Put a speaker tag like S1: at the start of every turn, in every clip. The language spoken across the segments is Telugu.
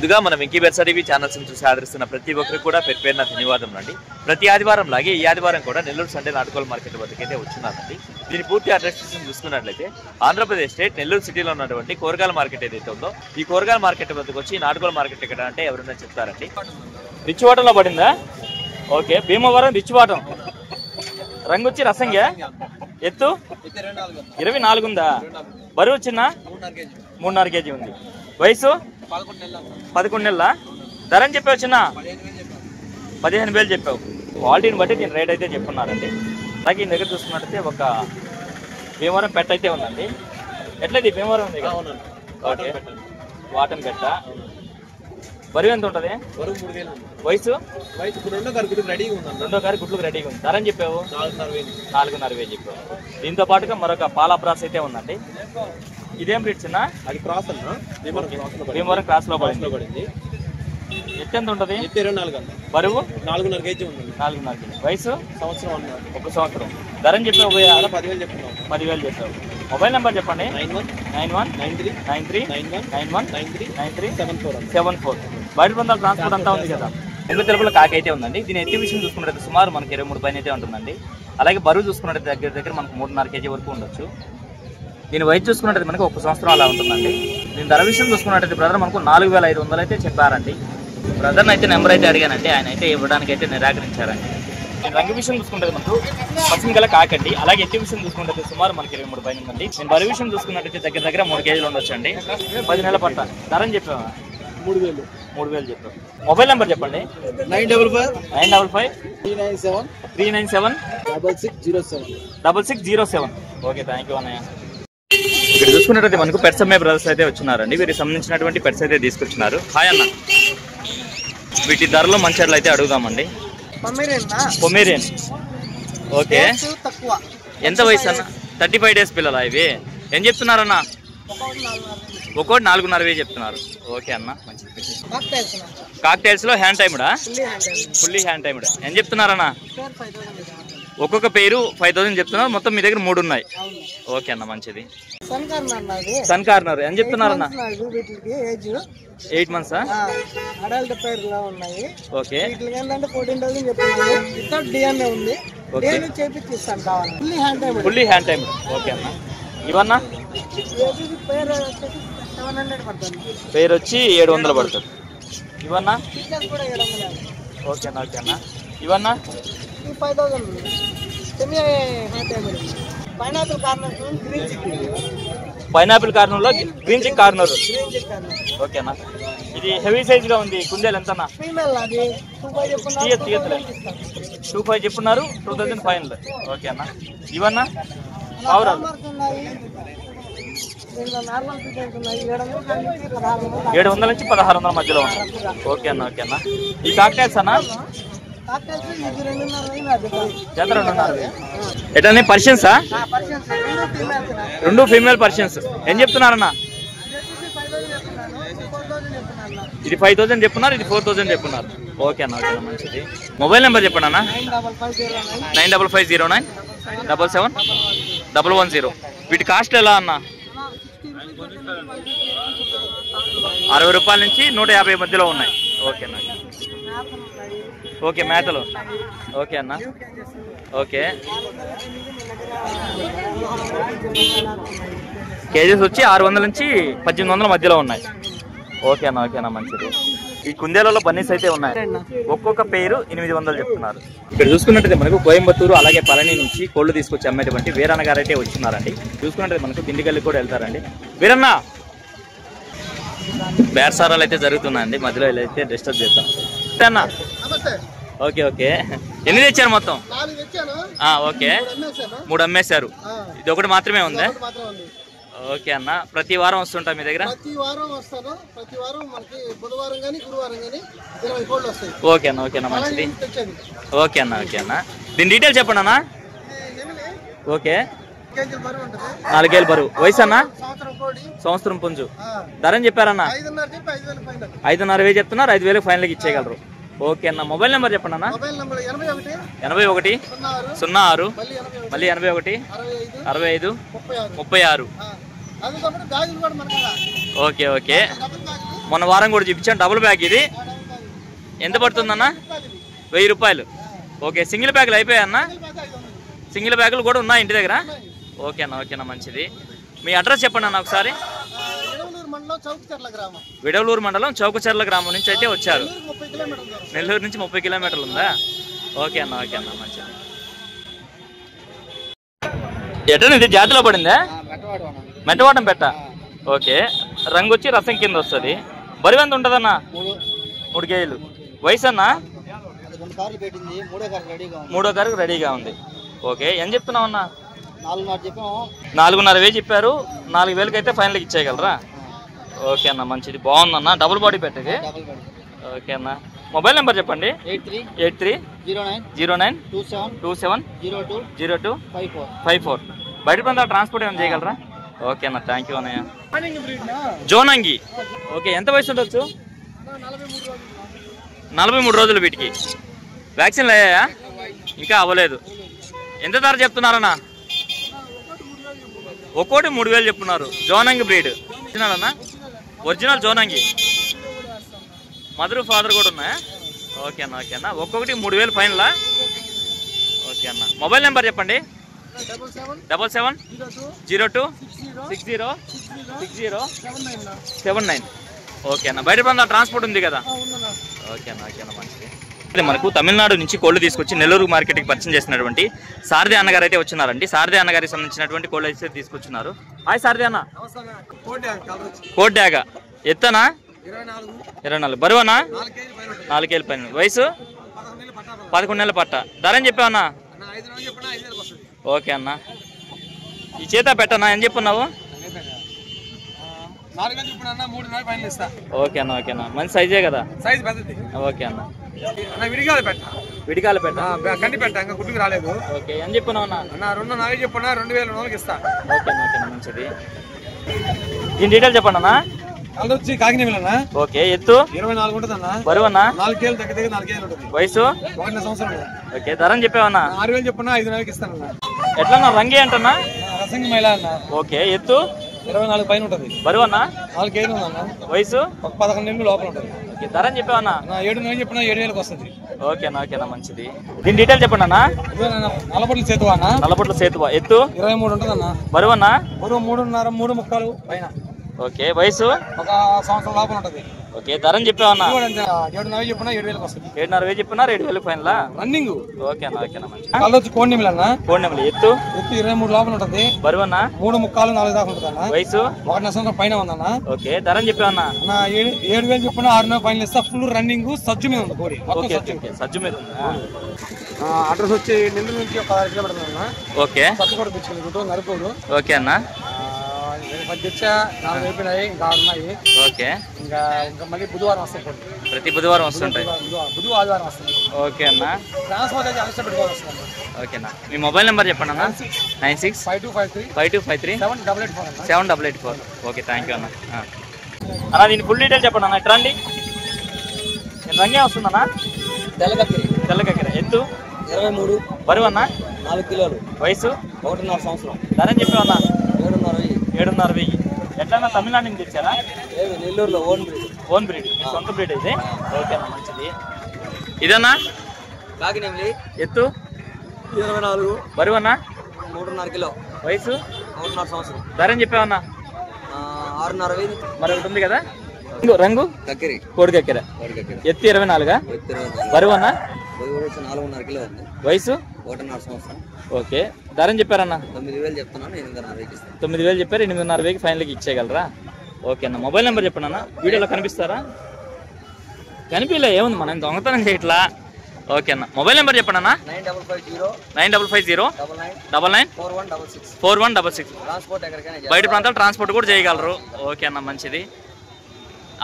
S1: ముందుగా మన వెంకీ బెర్సా టీవీ ఛానల్స్ చూసి ఆదరిస్తున్న ప్రతి ఒక్కరికి కూడా పేరున ధన్యవాదములు అండి. ప్రతి ఆదివారం లాగే ఈ ఆదివారం కూడా నెల్లూరు సండే నాటుకోళ్ల మార్కెట్ వద్దకైతే వచ్చినారండి. దీని పూర్తి అడ్రస్ చూసుకున్నట్లయితే ఆంధ్రప్రదేశ్ స్టేట్ నెల్లూరు సిటీలో ఉన్నటువంటి కూరగాయల మార్కెట్ ఏదైతే ఉందో ఈ కూరగాయల మార్కెట్ వద్దకు వచ్చి నాటుకోళ్ల మార్కెట్ ఎక్కడ అంటే ఎవరైనా చెప్తారండి. రిచ్చివాటంలో పడిందా? ఓకే, భీమవరం రిచ్చివాటం. రంగు వచ్చి రసంగా, ఎత్తు 24 ఉందా? బరువు చిన్న 3.5 కేజీ ఉంది. వయసు 11 నెలల. ధర అని చెప్పావు చిన్న 15,000 చెప్పావు. క్వాలిటీని బట్టి దీని రేట్ అయితే చెప్పున్నారండి. అలాగే ఈ దగ్గర చూసుకున్నట్టయితే ఒక భీమవరం పెట్ట అయితే ఉందండి. ఎట్లయితే భీమవరం ఉంది కదా? ఓకే, వాటన్ పెట్ట. బరువు ఎంత ఉంటుంది? వయసు రెండో కారు గుడ్లకు రెడీగా ఉంది. ధర అని చెప్పావు 4,500 చెప్పావు. దీంతో పాటుగా మరొక పాలా బ్రాస్ అయితే ఉందండి. ఇదేం బ్రీడ్ చిన్న?
S2: అది క్రాస్ అన్న,
S1: భీమవరం క్రాస్ లో పడింది. ఎత్తు ఎంత ఉంటుంది?
S2: 24.
S1: బరువు
S2: 4.5 కేజీ ఉంది.
S1: 4.5 కేజీ. వయసు
S2: సంవత్సరం.
S1: 1 సంవత్సరం. ధర అని చెప్పావు
S2: 10,000 చెప్తున్నాం.
S1: 10,000 చెప్పావు. మొబైల్ నెంబర్ చెప్పండి. 9193939394 బయట పొందాలి. ట్రాన్స్పోర్ట్ అంతా ఉంది కదా. ఎనిమిది తెలుపుల కాకి అయితే ఉందండి. దీని ఎత్తి విషయం చూసుకున్నట్టు సుమారు మనకి 23 పైన అయితే ఉంటుందండి. అలాగే బరువు చూసుకున్నట్టు దగ్గర మనకు 3.5 కేజీ వరకు ఉండొచ్చు. దీని వయసు చూసుకున్నట్టు మనకి 1 సంవత్సరం అలా ఉంటుందండి. దీని ధర విషయం చూసుకున్నట్టయితే బ్రదర్ మనకు 4,500 అయితే చెప్పారండి. బ్రదర్ని అయితే నెంబర్ అయితే అడిగానండి, ఆయన అయితే ఇవ్వడానికి అయితే నిరాకరించారండి. నేను రంగు విషయం చూసుకుంటే మనకు పశ్చిమ గల కాకండి. అలాగే ఎత్తి విషయం చూసుకుంటే సుమారు మనకి 23 పైన ఉందండి. నేను బరువు విషయం చూసుకున్నట్టయితే దగ్గర 3 కేజీలు ఉండొచ్చండి. 10 నెలల పట్ట. ధర అని చెప్పావా? 3,000 చెప్పావు. మొబైల్ నెంబర్ చెప్పండి. 955-397-6607. ఓకే, థ్యాంక్ యూ అన్నయ్య. ఇక్కడ చూసుకున్నట్టయితే మనకు పెట్స్ అమ్మే బ్రదర్స్ అయితే వచ్చినారండి. వీరికి సంబంధించినటువంటి పెట్స్ అయితే తీసుకొచ్చినారు. హాయ్ అన్న, వీటి ధరలో మంచి అయితే అడుగుదామండి. పొమేరియన్. ఓకే, ఎంత వయసు అన్న? 35 డేస్ పిల్లలా ఇవి? ఏం చెప్తున్నారన్న? ఒక్కోటి 4,500 చెప్తున్నారు. ఓకే అన్న, మంచిది. కాక్టైల్స్ లో హ్యాండ్ టైమ్డా? Fully hand tamed. ఏం చెప్తున్నారన్న? ఒక్కొక్క పేరు 5,000 చెప్తున్నారు. మొత్తం మీ దగ్గర 3 ఉన్నాయి. ఓకే అన్న, మంచిది. సన్ కార్నర్ ఏం చెప్తున్నారన్న? 8 months. Okay, fully hand timed. Okay అన్న. ఇవన్నా పేరు వచ్చి 700 పడుతుంది. ఇవన్నా ఓకే అన్న. ఓకే అన్న. ఇవన్నా పైనాపిల్ కార్నర్ లో గ్రీన్ చిక్ కార్నర్. ఓకే అన్న. ఇది హెవీ సైజ్ గా ఉంది. కుందేలు ఎంత అన్న? 2,500 చెప్పున్నారు. 2,500. ఓకే అన్న. ఇవన్నా పావురాలు 700 నుంచి 1,600 మధ్యలో ఉన్నాయి. ఓకే అన్న. ఓకే అన్న. ఈ కాక్టైల్స్ అన్న జత 2,500. ఎట్లా పర్షియన్సా? 2 ఫీమేల్ పర్షియన్స్. ఏం చెప్తున్నారన్న? ఇది 5,000 చెప్పున్నారు, ఇది 4,000 చెప్పున్నారు. ఓకే అన్న. ఓకే అన్న, మంచిది. మొబైల్ నెంబర్ చెప్పండి అన్న. 9509777710. వీటి కాస్ట్ ఎలా అన్న? 60 రూపాయల నుంచి 150 మధ్యలో ఉన్నాయి. ఓకే అన్న. ఓకే, మేతలు. ఓకే అన్న. ఓకే, కేజీస్ వచ్చి 600 నుంచి 1,800 మధ్యలో ఉన్నాయి. ఓకే అన్న. ఓకే అన్న, మంచిది. ఈ కుందేలలో బన్నీస్ అయితే ఉన్నాయి. ఒక్కొక్క పేరు 800 చెప్తున్నారు. ఇక్కడ చూసుకున్నట్టయితే మనకు కోయంబత్తూరు అలాగే పళని నుంచి కోళ్లు తీసుకొచ్చి అమ్మేటువంటి వీరన్న గారు అయితే వచ్చినారండి. చూసుకున్నట్టయితే మనకు దిండిగల్లి కూడా వెళ్తారండి. వీరన్న, బేరసారాలు అయితే జరుగుతున్నాయండి. మధ్యలో అయితే డిస్టర్బ్ చేద్దాం అన్న. ఓకే ఓకే, ఎన్ని తెచ్చారు మొత్తం? ఓకే, 3 అమ్మేశారు. ఇది ఒకటి మాత్రమే ఉందా? ఓకే అన్న. ప్రతి వారం వస్తుంటా మీ దగ్గర? ఓకే అన్న. ఓకే అన్న, మంచిది. ఓకే అన్న. ఓకే అన్న. దీని డీటెయిల్స్ చెప్పండి అన్న. ఓకే, 4 కేజీల బరువు. వయసు అన్న? సంవత్సరం పుంజు. ధర అని చెప్పారన్న? 5,500 చెప్తున్నారు. 5,000 ఫైనల్కి ఇచ్చేయగలరు. ఓకే అన్న. మొబైల్ నెంబర్ చెప్పండి అన్న. 81 06 మళ్ళీ 81 65 36. Okay okay. మొన్న వారం కూడా చూపించాను. డబుల్ బ్యాగ్ ఇది ఎంత పడుతుందన్న? 1000 రూపాయలు. ఓకే, సింగిల్ బ్యాగులు అయిపోయాయన్న? సింగిల్ బ్యాగులు కూడా ఉన్నాయి ఇంటి దగ్గర? ఓకేనా, ఓకేనా, మంచిది. మీ అడ్రస్ చెప్పండి అన్న ఒకసారి. విడవలూరు మండలం చౌకచర్ల గ్రామం నుంచి అయితే వచ్చారు. నెల్లూరు నుంచి 30 కిలోమీటర్లు ఉందా? ఓకే అన్న, ఓకే అన్న, మంచిది. ఎట్లా ఇది జాతిలో పడిందా? మెట్టవాటం పెట్ట. ఓకే, రంగు వచ్చి రసం కింద వస్తుంది. బరువు ఎంత ఉంటుందన్న? 3 కేజీలు. వయసు అన్న? 3వ కారుకి రెడీగా ఉంది. ఓకే, ఏం చెప్తున్నావు అన్న? 4,500 చెప్పారు. 4,000కి అయితే ఫైనల్కి ఇచ్చేయగలరా? ఓకే అన్న, మంచిది, బాగుందన్న. డబుల్ బాడీ పెట్టది. ఓకే అన్న, మొబైల్ నెంబర్ చెప్పండి. 830927020254. బయట ప్రాంతాల ట్రాన్స్పోర్ట్ ఏమైనా చేయగలరా? ఓకే అన్న, థ్యాంక్ యూ అన్నయ్య. జోనంగి. ఓకే, ఎంత వయసు ఉండొచ్చు? 43 రోజులు. వీటికి వ్యాక్సిన్లు అయ్యాయా? ఇంకా అవ్వలేదు. ఎంత ధర చెప్తున్నారన్నా? ఒక్కోటి 3,000 చెప్తున్నారు. జోనంగి బ్రీడ్ ఒరిజినల్ అన్న? ఒరిజినల్ జోనంగి. మదర్ ఫాదర్ కూడా ఉన్నాయా? ఓకే అన్న, ఓకే అన్న. ఒక్కొక్కటి 3,000 ఫైనలా? ఓకే అన్న, మొబైల్ నెంబర్ చెప్పండి. 7702606079. ఓకే అన్న, బయట ప్రాంతాల ట్రాన్స్పోర్ట్ ఉంది కదా? ఓకే అన్న, ఓకే అన్న, మంచిది. మనకు తమిళనాడు నుంచి కోళ్ళు తీసుకొచ్చి నెల్లూరు మార్కెట్కి పరిచయం చేసినటువంటి సారథి అన్నగారు అయితే వచ్చినారండి. సారథి అన్నగారికి సంబంధించినటువంటి కోళ్ళు అయితే తీసుకొచ్చినారు. హాయ్ సారథి అన్న. కోట్ డ్యాగా ఎత్తనా? 24. బరువనా? 4 కేజీల పైన. వయసు? 11 నెలల పట్ట. ధర అని చెప్పావన్నా? ఓకే అన్న, ఈ చేత పెట్టనా? ఏం చెప్పున్నావు? ఓకే అన్న, ఓకే అన్న, మంచి సైజే కదా? ఓకే అన్న,
S2: విడిగాలి పెట్ట.
S1: విడిగాలి పెట్ట,
S2: కండి పెట్ట, ఇంకా గుడ్డుకు రాలేదు.
S1: ఓకే, ఏం చెప్పున్నావు అన్న?
S2: 2,400 చెప్పున్నా, 2,000 ఇస్తా.
S1: ఓకే అన్న, ఓకే అన్న, మంచిది. దీని డీటెయిల్ చెప్పండి అన్న.
S2: వచ్చి కాకినేమిలన్నా.
S1: ఓకే, ఎత్తు?
S2: 24 ఉంటుంది అన్న.
S1: బరువు అన్న?
S2: 4 కేజీలు దగ్గర 4 కేజీలు ఉంటుంది.
S1: వయసు?
S2: 1 సంవత్సరం.
S1: ఓకే, ధర అని చెప్పావన్నా?
S2: 6,000 చెప్పున్నా, 5,000 ఇస్తానన్నా.
S1: ఎట్లన్నా రంగే అంటన్నా?
S2: రసంగి మైలా అన్న.
S1: ఓకే, ఎత్తు?
S2: 24 పైన ఉంటుంది.
S1: బరువు అన్న?
S2: 4 కేజీలు ఉందన్న.
S1: వయసు?
S2: 11 నెలలు లోపల ఉంటుంది.
S1: ఓకే, ధర అని చెప్పావన్నా?
S2: 7,000 చెప్పినా 7,000 వస్తుంది.
S1: ఓకేనా, ఓకేనా, మంచిది. దీని డీటెయిల్ చెప్పండి అన్న.
S2: నల్లబొట్ల సేతువా అన్న?
S1: నల్లబొట్ల సేతువా. ఎత్తు?
S2: 23 ఉంటుంది అన్న.
S1: బరువు అన్న?
S2: బరువు 3.5 3.5 పైన.
S1: ఓకే, వయసు?
S2: 1 సంవత్సరం లోపల ఉంటుంది.
S1: ఓకే, ధర అని చెప్పావన్నా?
S2: 7,000 చెప్పినా 7,000 వస్తుంది.
S1: 7,500 చెప్పినా 7,000 ఫైనలా?
S2: రన్నింగ్.
S1: ఓకేనా, ఓకేనా, మంచిది.
S2: కళ్ళు వచ్చి కోడినిమిలు అన్న.
S1: కోడినెమలి. ఎత్తు?
S2: 23 లోపల ఉంటుంది.
S1: బరువు అన్న?
S2: 3.5 4 దాకా ఉంటుంది అన్న.
S1: వయసు?
S2: 1 సంవత్సరం పైన ఉందన్న.
S1: ఓకే, ధర అని చెప్పావన్నా?
S2: 7,000 చెప్పినా 6,000 పైన ఇస్తా. ఫుల్ రన్నింగ్, సజ్జు మీద ఉంది కోడి.
S1: ఓకే, సజ్జు మీద ఉందా?
S2: అడ్రస్ వచ్చి నెల్లూరు నుంచి 16 కిలోమీటర్లు అన్న.
S1: ఓకే,
S2: సత్తు కూడా తెచ్చుకుంది నరుకోడు.
S1: ఓకే అన్న,
S2: 10 తెచ్చా, 4 అయిపోయినాయి, ఇంకా 6 ఉన్నాయి.
S1: ఓకే,
S2: ఇంకా మళ్ళీ బుధవారం వస్తాయి.
S1: ప్రతి బుధవారం వస్తుంటాయి.
S2: బుధవారం ఆదివారం వస్తుంది.
S1: ఓకే అన్న,
S2: ట్రాన్స్పోర్ట్ అయితే అలసట పెట్టుకోవాలి వస్తుంది.
S1: ఓకేనా. మీ మొబైల్ నెంబర్ చెప్పండి అన్న.
S2: 965253
S1: 7884784. ఓకే, థ్యాంక్ యూ అన్న. అన్న, దీని ఫుల్ డీటెయిల్ చెప్పండి అన్న. ఎట్లా అండి? నేను రంగే వస్తుందన్నా? తెల్లకక్కిర. ఎత్తు?
S2: 23.
S1: బరువు అన్న?
S2: 4 కిలోలు.
S1: వయసు?
S2: 1.5 సంవత్సరం.
S1: ధర అని చెప్పావన్నా?
S2: 7,500.
S1: ఎట్లన్నా తమిళనాడు నుంచి తెచ్చారా?
S2: నెల్లూరులో
S1: ఓన్ బ్రీడ్. మీ సొంత బ్రీడ్ ఇది? ఓకేనా, మంచిది. ఇదన్నా?
S2: కాకినేమిలి.
S1: ఎత్తు?
S2: 24.
S1: బరువు అన్న?
S2: 3.5 కిలో.
S1: వయసు?
S2: 1.5 సంవత్సరం.
S1: ధర అని చెప్పావన్నా?
S2: 6,500.
S1: మరి ఒకటి ఉంది కదా రంగు?
S2: కక్కిరి.
S1: కోడికక్కెర. ఎత్తు 24. బరువు అన్న?
S2: 4.5 కిలో.
S1: వయసు?
S2: 1.5 సంవత్సరం.
S1: ఓకే, ధర అని చెప్పారన్న?
S2: 9,000 చెప్తున్నాను. 8,500 ఇస్తాను.
S1: 9,000 చెప్పారు. 8,500 ఫైనల్కి ఇచ్చేయగలరా? ఓకే అన్న, మొబైల్ నెంబర్ చెప్పండి అన్న. వీడియోలో కనిపిస్తారా? కనిపించలే, ఏముంది, మనం దొంగతనం చేయట్లా. ఓకే అన్న, మొబైల్ నెంబర్ చెప్పండి అన్న. 955099994166. బయట ప్రాంతాలు ట్రాన్స్పోర్ట్ కూడా చేయగలరు. ఓకే అన్న, మంచిది.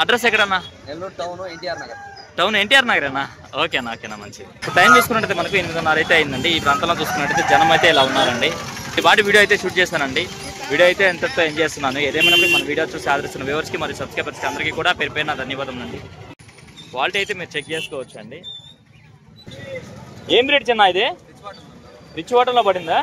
S1: అడ్రస్ ఎక్కడన్నా?
S2: నెల్లూరు టౌన్ ఎన్టీఆర్ నగర్.
S1: టౌన్ ఎన్టీఆర్ నగరేనా? ఓకేనా, ఓకేనా, మంచిది. టైం చూసుకున్నట్టయితే మనకు 8:30 అయితే అయిందండి. ఈ ప్రాంతంలో చూసుకున్నట్టయితే జనం అయితే ఇలా ఉన్నారండి. వాటి వీడియో అయితే షూట్ చేస్తానండి. వీడియో అయితే ఎంతతో ఎంజాయ్ చేస్తున్నాను. ఏదేమైనా మన వీడియో చూసి ఆదరిస్తున్న వ్యూవర్స్కి మరియు సబ్స్క్రైబర్స్కి అందరికీ కూడా పేరు పేరున ధన్యవాదం అండి. క్వాలిటీ అయితే మీరు చెక్ చేసుకోవచ్చు అండి. ఏం బ్రీడ్ చిన్న ఇది? రిచ్ వాటర్లో పడిందా?